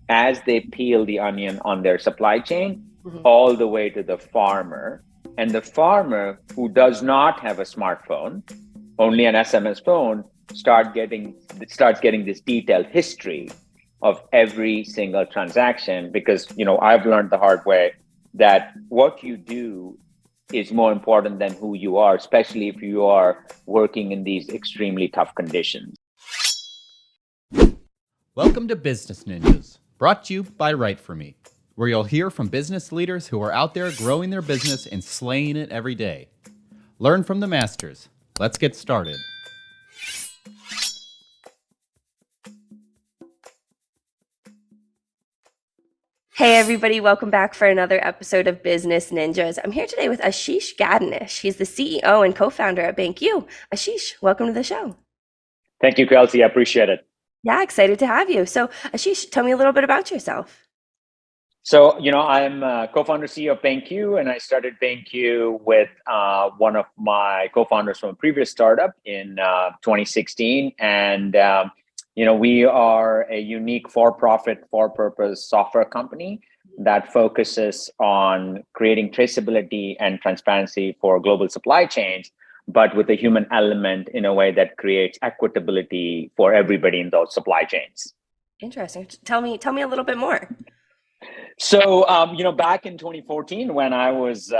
as they peel the onion on their supply chain Mhm. all the way to the farmer. And the farmer who does not have a smartphone, only an SMS phone, starts getting this detailed history of every single transaction because I've learned the hard way that what you do is more important than who you are, especially if you are working in these extremely tough conditions. Welcome to Business Ninjas, brought to you by WriteForMe, where you'll hear from business leaders who are out there growing their business and slaying it every day. Learn from the masters. Let's get started. Hey everybody, welcome back for another episode of Business Ninjas. I'm here today with Ashish Gadnis. He's the CEO and co-founder at BanQu. Ashish, welcome to the show. Thank you, Kelsey. I appreciate it. Yeah, excited to have you. So Ashish, tell me a little bit about yourself. So, I'm co-founder CEO of BanQu, and I started BanQu with one of my co-founders from a previous startup in 2016. And, we are a unique for-profit, for-purpose software company that focuses on creating traceability and transparency for global supply chains, but with a human element in a way that creates equitability for everybody in those supply chains. Interesting. Tell me a little bit more. So, back in 2014, when I was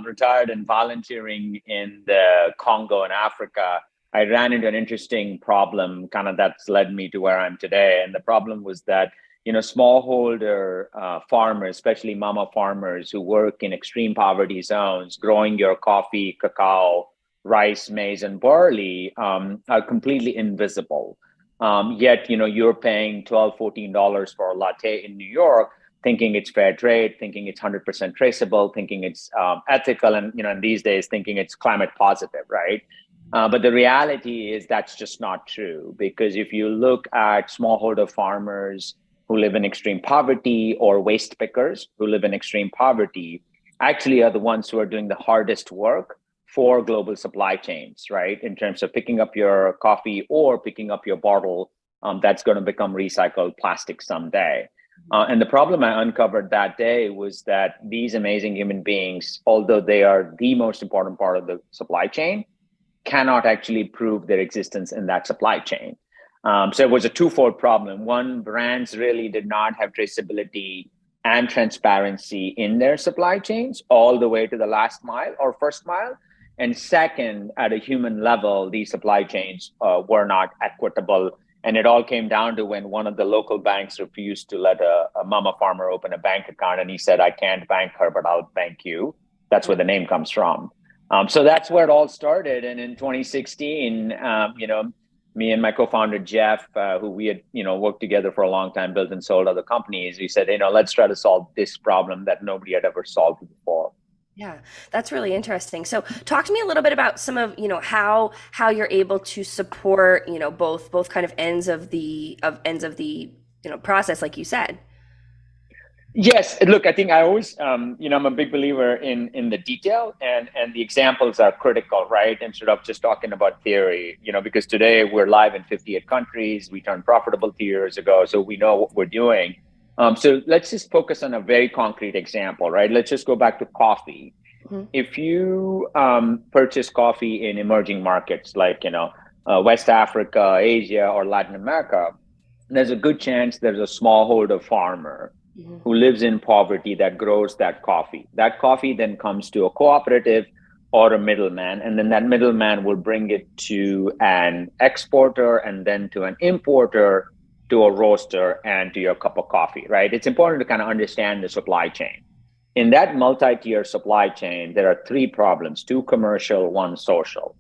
retired and volunteering in the Congo in Africa, I ran into an interesting problem, kind of that's led me to where I'm today. And the problem was that, smallholder farmers, especially mama farmers who work in extreme poverty zones, growing your coffee, cacao, rice, maize, and barley, are completely invisible. Yet, you're paying $12, $14 for a latte in New York, thinking it's fair trade, thinking it's 100% traceable, thinking it's ethical, and in these days, thinking it's climate positive, right? But the reality is that's just not true, because if you look at smallholder farmers who live in extreme poverty or waste pickers who live in extreme poverty, actually are the ones who are doing the hardest work for global supply chains, right? In terms of picking up your coffee or picking up your bottle that's going to become recycled plastic someday. And the problem I uncovered that day was that these amazing human beings, although they are the most important part of the supply chain, cannot actually prove their existence in that supply chain. So it was a twofold problem. One, brands really did not have traceability and transparency in their supply chains all the way to the last mile or first mile. And second, at a human level, these supply chains were not equitable. And it all came down to when one of the local banks refused to let a mama farmer open a bank account. And he said, I can't bank her, but I'll bank you. That's where the name comes from. So that's where it all started. And in 2016, me and my co-founder, Jeff, who we had, worked together for a long time, built and sold other companies, we said, let's try to solve this problem that nobody had ever solved before. Yeah, that's really interesting. So talk to me a little bit about some of, how you're able to support, both kind of ends of the process, like you said. Yes, look, I think I always, I'm a big believer in the detail, and the examples are critical, right? Instead of just talking about theory, because today we're live in 58 countries. We turned profitable 2 years ago, so we know what we're doing. So let's just focus on a very concrete example, right? Let's just go back to coffee. Mm-hmm. If you purchase coffee in emerging markets like, West Africa, Asia, or Latin America, there's a good chance there's a smallholder farmer Mm-hmm. who lives in poverty that grows that coffee. That coffee then comes to a cooperative or a middleman, and then that middleman will bring it to an exporter and then to an importer, to a roaster, and to your cup of coffee, right? It's important to kind of understand the supply chain. In that multi-tier supply chain, there are three problems: two commercial, one social.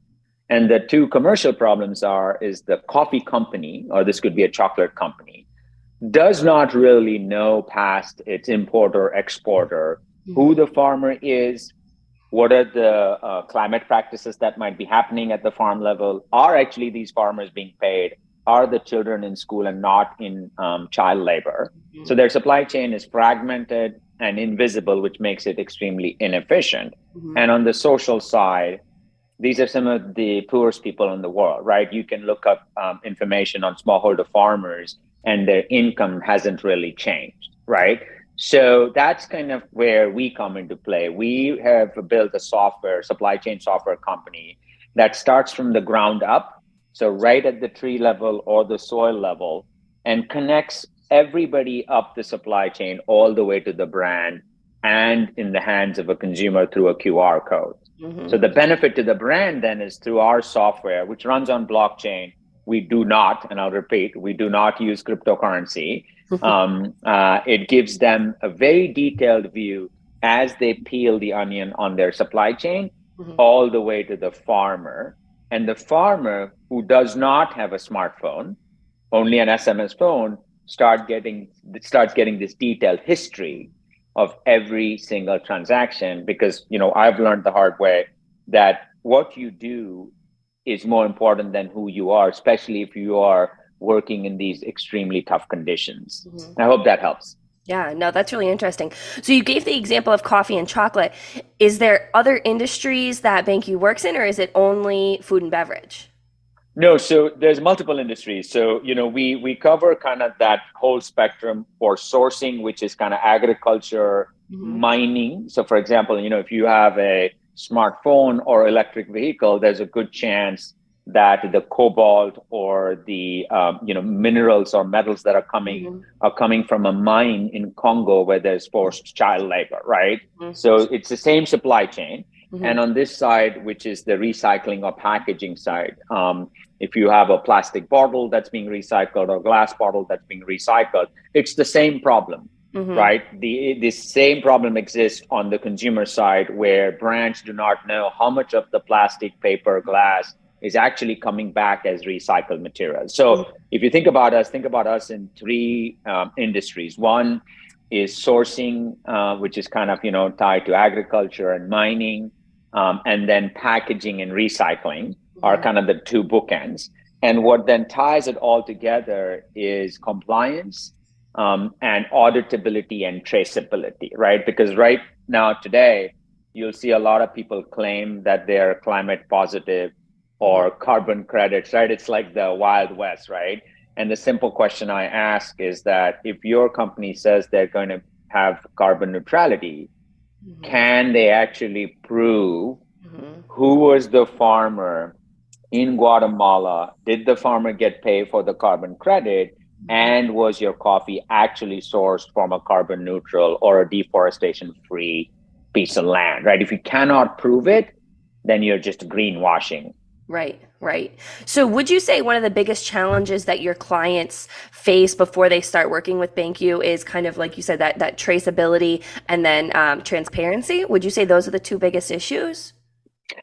And the two commercial problems is the coffee company, or this could be a chocolate company, does not really know past its importer exporter who the farmer is, what are the climate practices that might be happening at the farm level, are actually these farmers being paid, are the children in school and not in child labor. So their supply chain is fragmented and invisible, which makes it extremely inefficient. Mm-hmm. And on the social side, these are some of the poorest people in the world, right? You can look up information on smallholder farmers, and their income hasn't really changed, right? So that's kind of where we come into play. We have built a supply chain software company that starts from the ground up, so right at the tree level or the soil level, and connects everybody up the supply chain all the way to the brand and in the hands of a consumer through a QR code. So the benefit to the brand then is through our software, which runs on blockchain. We do not, and I'll repeat, we do not use cryptocurrency. It gives them a very detailed view as they peel the onion on their supply chain all the way to the farmer. And the farmer who does not have a smartphone, only an SMS phone, starts getting this detailed history of every single transaction, because I've learned the hard way that what you do is more important than who you are, especially if you are working in these extremely tough conditions. I hope that helps. Yeah, no, that's really interesting. So you gave the example of coffee and chocolate. Is there other industries that BanQu works in, or is it only food and beverage? No, so there's multiple industries. So, we cover kind of that whole spectrum for sourcing, which is kind of agriculture, mining. So for example, if you have a smartphone or electric vehicle, there's a good chance that the cobalt or the minerals or metals that are coming from a mine in Congo where there's forced child labor, right? So it's the same supply chain. And on this side, which is the recycling or packaging side, if you have a plastic bottle that's being recycled or glass bottle that's being recycled, it's the same problem, right? The same problem exists on the consumer side, where brands do not know how much of the plastic, paper, glass is actually coming back as recycled material. So if you think about us in three industries. One is sourcing, which is kind of tied to agriculture and mining, and then packaging and recycling are kind of the two bookends. And what then ties it all together is compliance and auditability and traceability, right? Because right now today, you'll see a lot of people claim that they're climate positive or carbon credits, right? It's like the Wild West, right? And the simple question I ask is that if your company says they're going to have carbon neutrality, can they actually prove who was the farmer in Guatemala? Did the farmer get paid for the carbon credit? And was your coffee actually sourced from a carbon neutral or a deforestation free piece of land, right? If you cannot prove it, then you're just greenwashing. Right. So would you say one of the biggest challenges that your clients face before they start working with BanQu is kind of like you said, that traceability and then transparency? Would you say those are the two biggest issues?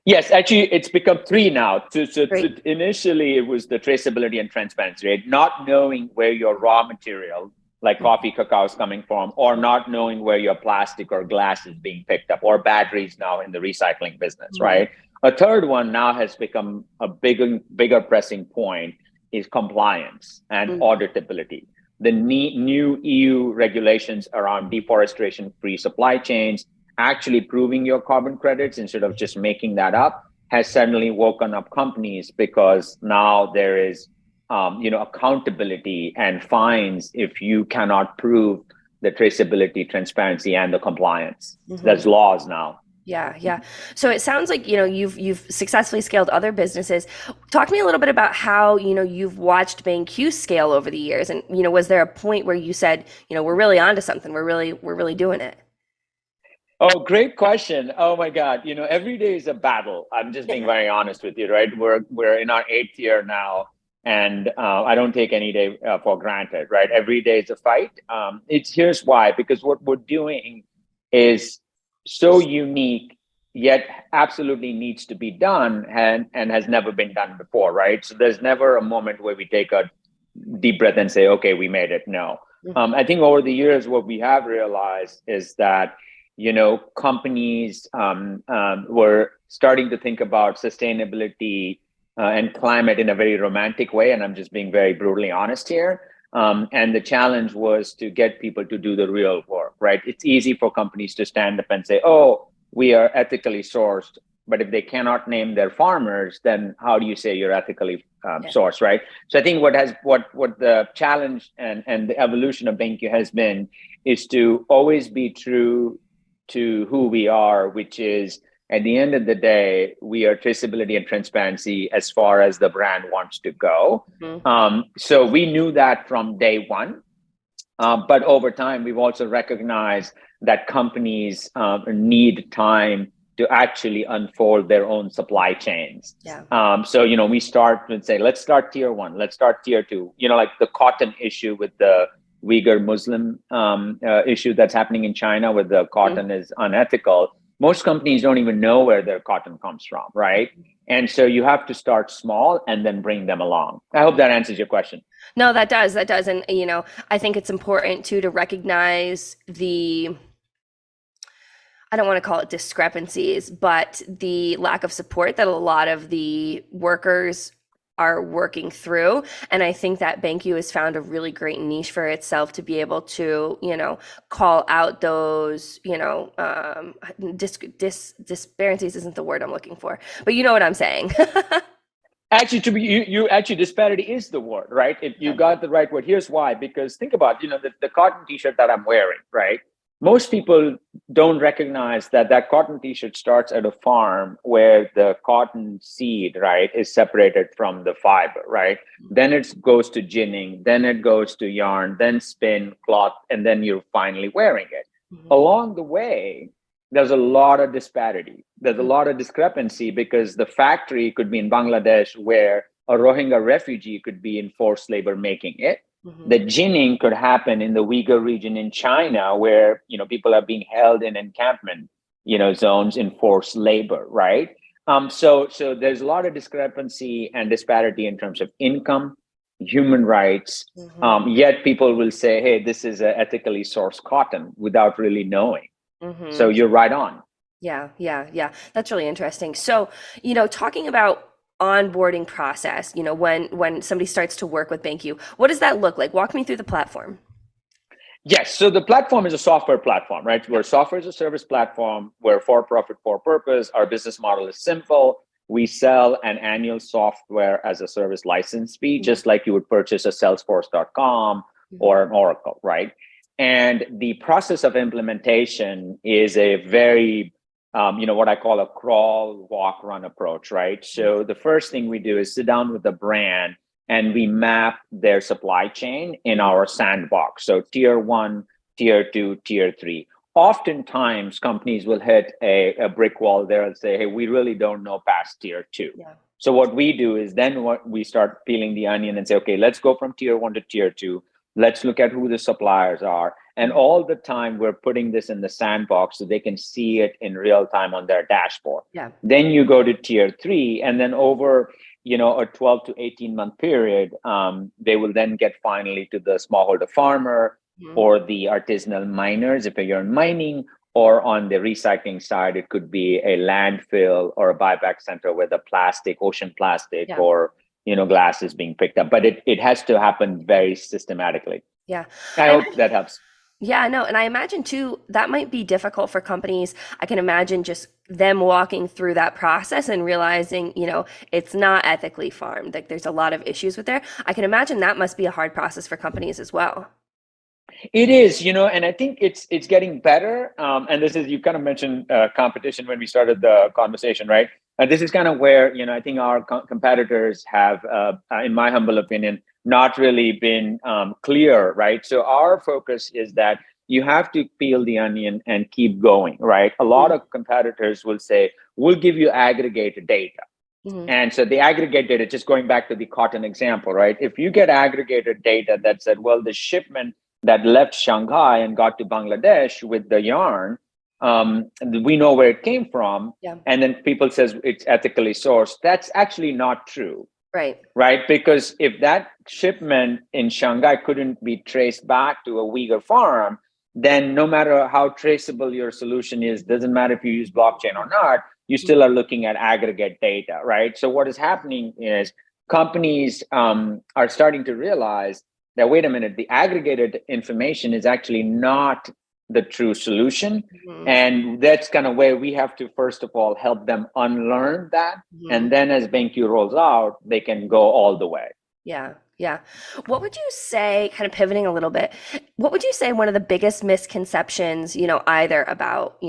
Yes, actually, it's become three now. So initially, it was the traceability and transparency, right? Not knowing where your raw material, like coffee, cacao, is coming from, or not knowing where your plastic or glass is being picked up, or batteries now in the recycling business, right? A third one now has become a bigger pressing point is compliance and auditability. The new EU regulations around deforestation-free supply chains, actually proving your carbon credits instead of just making that up, has suddenly woken up companies, because now there is accountability and fines if you cannot prove the traceability, transparency, and the compliance. There's laws now. Yeah. So it sounds like, you've successfully scaled other businesses. Talk to me a little bit about how, you've watched BanQu scale over the years. And, was there a point where you said, we're really onto something, we're really doing it? Oh, great question. Oh my God. Every day is a battle. I'm just being very honest with you, right? We're in our 8th year now, and I don't take any day for granted, right? Every day is a fight. Here's why, because what we're doing is so unique, yet absolutely needs to be done, and has never been done before, right? So there's never a moment where we take a deep breath and say, okay, we made it. No. I think over the years, what we have realized is that companies were starting to think about sustainability and climate in a very romantic way. And I'm just being very brutally honest here. And the challenge was to get people to do the real work, right? It's easy for companies to stand up and say, oh, we are ethically sourced, but if they cannot name their farmers, then how do you say you're ethically sourced, right? So I think what the challenge and the evolution of BanQu has been is to always be true to who we are, which is, at the end of the day, we are traceability and transparency as far as the brand wants to go. So we knew that from day one. But over time, we've also recognized that companies need time to actually unfold their own supply chains. So, we start with say, let's start tier one, let's start tier two, like the cotton issue with the Uyghur Muslim issue that's happening in China, where the cotton is unethical. Most companies don't even know where their cotton comes from, right? And so you have to start small and then bring them along. I hope that answers your question. No, that does. And, I think it's important too to recognize I don't want to call it discrepancies, but the lack of support that a lot of the workers are working through. And I think that BanQu has found a really great niche for itself to be able to, call out those, disparities isn't the word I'm looking for, but you know what I'm saying. Actually, you actually, disparity is the word, right? If you got the right word, here's why. Because think about, the cotton T-shirt that I'm wearing, right? Most people don't recognize that cotton T-shirt starts at a farm where the cotton seed, right, is separated from the fiber, right? Then it goes to ginning, then it goes to yarn, then spin, cloth, and then you're finally wearing it. Along the way, there's a lot of disparity. There's a lot of discrepancy because the factory could be in Bangladesh where a Rohingya refugee could be in forced labor making it. The ginning could happen in the Uyghur region in China where, people are being held in encampment, zones in forced labor, right? So there's a lot of discrepancy and disparity in terms of income, human rights. Yet people will say, hey, this is a ethically sourced cotton without really knowing. So you're right on. Yeah. That's really interesting. So, talking about onboarding process, when somebody starts to work with BanQu, what does that look like? Walk me through the platform. Yes. So the platform is a software platform, right? We're a software as a service platform. We're for profit, for purpose. Our business model is simple. We sell an annual software as a service license fee, just like you would purchase a Salesforce.com or an Oracle, right? And the process of implementation is a very, what I call a crawl, walk, run approach, right? So the first thing we do is sit down with the brand and we map their supply chain in our sandbox. So tier one, tier two, tier three. Oftentimes, companies will hit a brick wall there and say, hey, we really don't know past tier two. So what we do is then we start peeling the onion and say, okay, let's go from tier one to tier two. Let's look at who the suppliers are. And all the time we're putting this in the sandbox so they can see it in real time on their dashboard. Then you go to tier three, and then over, a 12 to 18 month period, they will then get finally to the smallholder farmer or the artisanal miners if you're in mining, or on the recycling side, it could be a landfill or a buyback center where the plastic, ocean plastic or glass is being picked up, but it has to happen very systematically. I hope that helps. Yeah, no, and I imagine too, that might be difficult for companies. I can imagine just them walking through that process and realizing, it's not ethically farmed. Like there's a lot of issues with there. I can imagine that must be a hard process for companies as well. It is, and I think it's getting better. And this is, you kind of mentioned competition when we started the conversation, right? This is kind of where, I think our competitors have, in my humble opinion, not really been clear, right? So our focus is that you have to peel the onion and keep going, right? A lot of competitors will say, we'll give you aggregated data. And so the aggregate data, just going back to the cotton example, right? If you get aggregated data that said, well, the shipment that left Shanghai and got to Bangladesh with the yarn, we know where it came from. And then people says it's ethically sourced. That's actually not true. Right. Because if that shipment in Shanghai couldn't be traced back to a Uyghur farm, then no matter how traceable your solution is, doesn't matter if you use blockchain or not, you still are looking at aggregate data, right? So what is happening is companies are starting to realize that, wait a minute, the aggregated information is actually not the true solution. Mhm. And that's kind of where we have to, first of all, help them unlearn that. Mhm. And then as BanQu rolls out, they can go all the way. Yeah, yeah. What would you say, kind of pivoting a little bit, what would you say one of the biggest misconceptions, either about,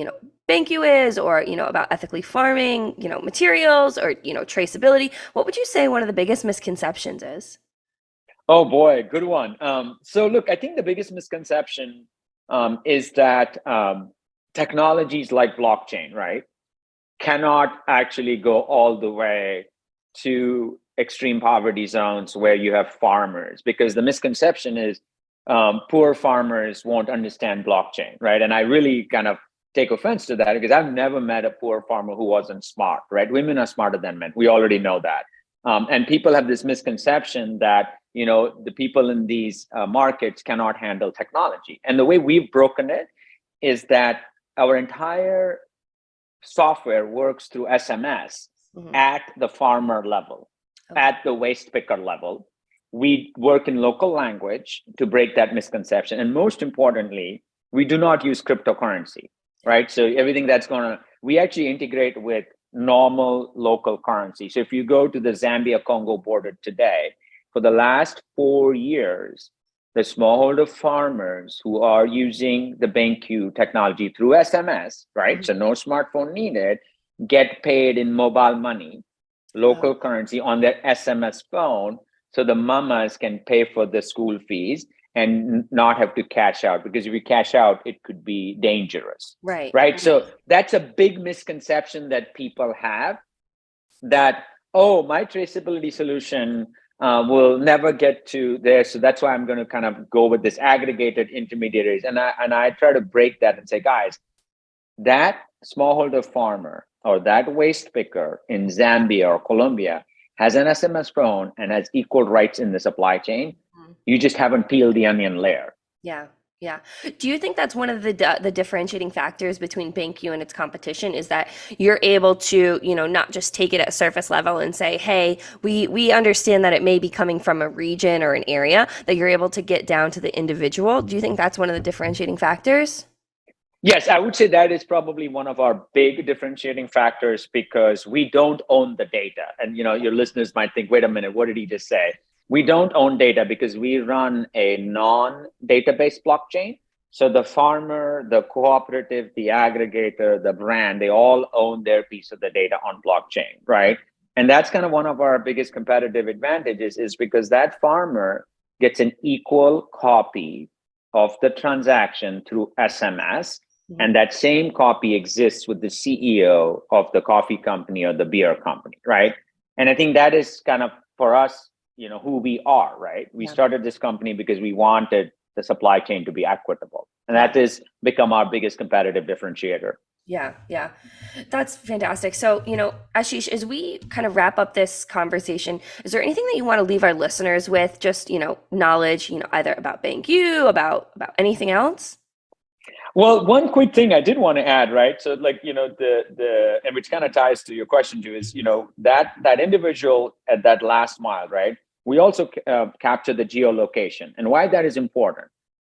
BanQu is, or, about ethically farming, materials, or, traceability? What would you say one of the biggest misconceptions is? Oh boy, good one. So look, I think the biggest misconception is that technologies like blockchain, right, cannot actually go all the way to extreme poverty zones where you have farmers, because the misconception is poor farmers won't understand blockchain, right? And I really kind of take offense to that, because I've never met a poor farmer who wasn't smart, right? Women are smarter than men. We already know that. And people have this misconception that, the people in these markets cannot handle technology. And the way we've broken it is that our entire software works through SMS at the farmer level, at the waste picker level. We work in local language to break that misconception. And most importantly, we do not use cryptocurrency, right? So everything we actually integrate with normal local currency. So if you go to the Zambia-Congo border today, for the last 4 years, the smallholder farmers who are using the BanQu technology through SMS, right? So no smartphone needed, get paid in mobile money, local currency on their SMS phone. So the mamas can pay for the school fees and not have to cash out, because if you cash out, it could be dangerous. Right. So that's a big misconception that people have, that, oh, my traceability solution will never get to there. So that's why I'm going to kind of go with this aggregated intermediaries. And I try to break that and say, guys, that smallholder farmer or that waste picker in Zambia or Colombia has an SMS phone and has equal rights in the supply chain. You just haven't peeled the onion layer. Yeah. Yeah. Do you think that's one of the differentiating factors between BanQu and its competition, is that you're able to, not just take it at surface level and say, hey, we understand that it may be coming from a region or an area, that you're able to get down to the individual? Do you think that's one of the differentiating factors? Yes, I would say that is probably one of our big differentiating factors, because we don't own the data. And your listeners might think, wait a minute, what did he just say? We don't own data because we run a non-database blockchain. So the farmer, the cooperative, the aggregator, the brand, they all own their piece of the data on blockchain, right? And that's kind of one of our biggest competitive advantages, is because that farmer gets an equal copy of the transaction through SMS. And that same copy exists with the CEO of the coffee company or the beer company, right? And I think that is kind of, for us, who we are, right? We started this company because we wanted the supply chain to be equitable. And that has become our biggest competitive differentiator. Yeah, yeah. That's fantastic. So, Ashish, as we kind of wrap up this conversation, is there anything that you want to leave our listeners with? Just, knowledge, either about BanQu, about anything else? Well, one quick thing I did want to add, right? So like, the and which kind of ties to your question too, is, that individual at that last mile, right? We also capture the geolocation, and why that is important.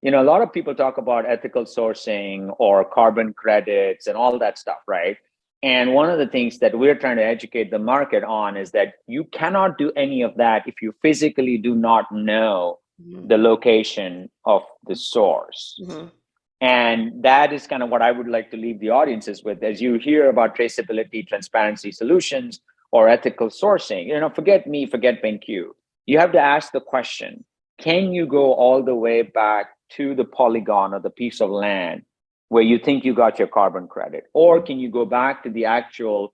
A lot of people talk about ethical sourcing or carbon credits and all that stuff, right? And one of the things that we're trying to educate the market on is that you cannot do any of that if you physically do not know the location of the source. And that is kind of what I would like to leave the audiences with. As you hear about traceability, transparency solutions, or ethical sourcing, forget me, forget BanQu. You have to ask the question, can you go all the way back to the polygon or the piece of land where you think you got your carbon credit? Or can you go back to the actual,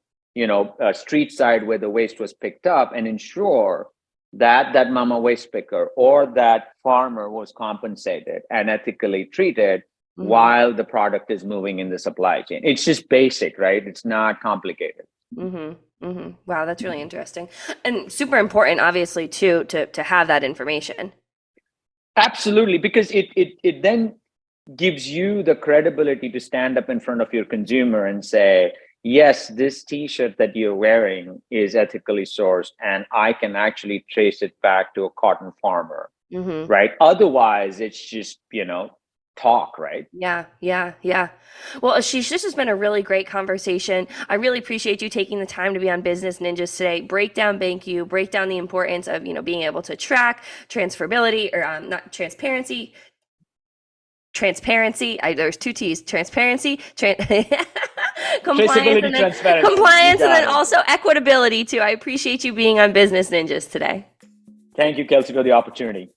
street side where the waste was picked up and ensure that mama waste picker or that farmer was compensated and ethically treated while the product is moving in the supply chain? It's just basic, right? It's not complicated. Wow, that's really interesting and super important, obviously, too, to have that information. Absolutely, because it then gives you the credibility to stand up in front of your consumer and say, yes, this T-shirt that you're wearing is ethically sourced, and I can actually trace it back to a cotton farmer, right? Otherwise, it's just, talk, right? Yeah. Well, Ashish, this has been a really great conversation. I really appreciate you taking the time to be on Business Ninjas today. Break down BanQu, break down the importance of, being able to track transferability or not transparency. There's two T's: transparency, compliance, Traceability, and then transparency. compliance, and then It. also equitability too. I appreciate you being on Business Ninjas today. Thank you, Kelsey, for the opportunity.